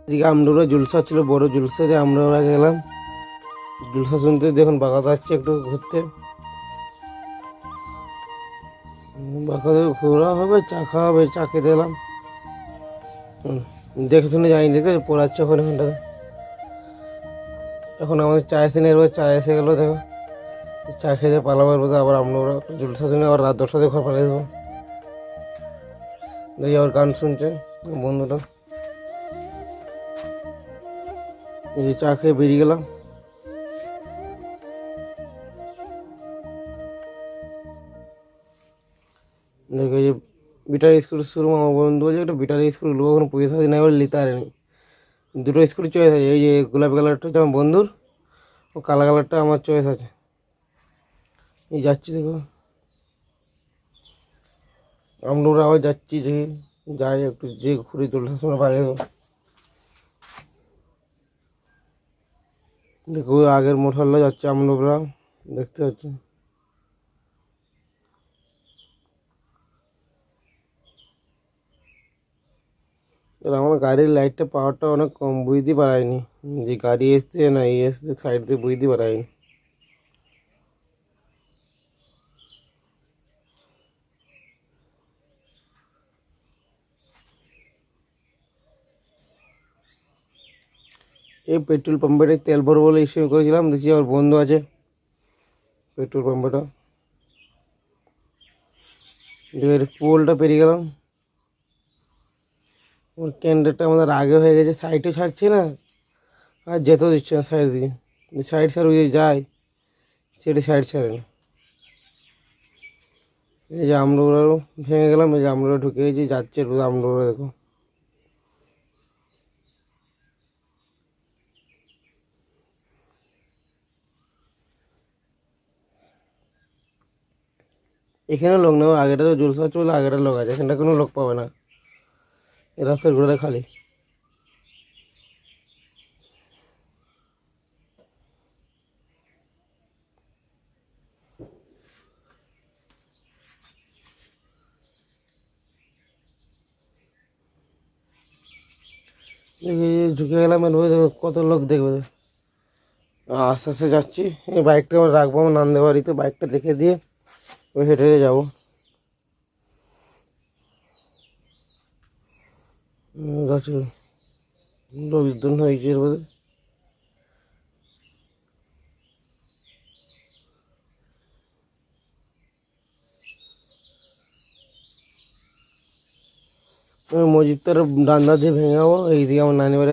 এদিকে আমরা জুলসা ছিল, বড় জুলসা, যে আমরা গেলাম জুলসা শুনতে। দেখুন বাঁকা যাচ্ছে একটু ঘুরতে, বাঁকা ঘোরা হবে, চা খাওয়া হবে, চা খেতে এলাম। দেখে শুনে যাইনি, দেখতে পড়াচ্ছে ওখানে ওখানটাতে। এখন আমাদের চা এসে নেই, চা এসে গেলো। দেখো চা খেতে পালাবার বোধ, আবার আমরা জুলসা শুনে আবার রাত 10টাতে ঘর পালিয়ে দেবো। দেখি আবার গান শুনছে বন্ধুটা। এই চা খেয়ে বেরিয়ে গেলাম। দেখো এই যে বিটার স্কুল শুরু, আমার বন্ধু বলছে একটা বিটার স্কুল নেবো, কোনো পয়সা দিই না, এবার নিতে পারেনি। দুটো স্কুল চয়েস আছে, এই যে গোলাপি কালারটা হচ্ছে আমার বন্ধুর, ও কালো কালারটা আমার চয়েস আছে। এই যাচ্ছি, দেখো আমরা আবার যাচ্ছি, যে যাই একটু যে ঘুরে জলসার সময় পাই। দেখো আগের মোটরলা যাচ্ছে, আমরা দেখতে পাচ্ছি। এবার আমার গাড়ির লাইটটা পাওয়ারটা অনেক কম, বুঝতে পারাইনি যে গাড়ি এসছে না এই এসছে, সাইড দিয়ে বুঝতে পারাইনি। এই পেট্রোল পাম্পে তেল ভরবো বলে ইস্যু করেছিলাম, দেখছি আমার বন্ধু আছে পেট্রোল পাম্পটা। পোলটা পেরিয়ে গেলাম, ওর ক্যান্ডারটা আমাদের আগে হয়ে গেছে, সাইডে ছাড়ছে না, আর যেতেও দিচ্ছে না সাইড দিয়ে। সাইড ছাড় ওই যায়, সেটা সাইড ছাড়ে না। এই যে আমরা ভেঙে গেলাম, এই যে আমরা ঢুকে গেছি, যাচ্ছে আমরা, দেখো এখানে লোক নেই, আগেটা তো জলসা চলে, আগেটা লোক আছে, এখানটা কোনো লোক পাবে না, এ রাস্তার ঘোড়াটা খালি। ঢুকে গেলাম, এর মধ্যে কত লোক দেখবে। আস্তে আস্তে যাচ্ছি, এই বাইকটা আমার রাখবো আমার নান্দে বাড়িতে, বাইকটা রেখে দিয়ে ওই হেঁটে হেঁটে যাবো। গাছে লোকজন হয়েছে এর মধ্যে। মসজিদটার ডান্ডা দিয়ে ভেঙে যাবো, এইদিকে আমার নানি বাড়ি।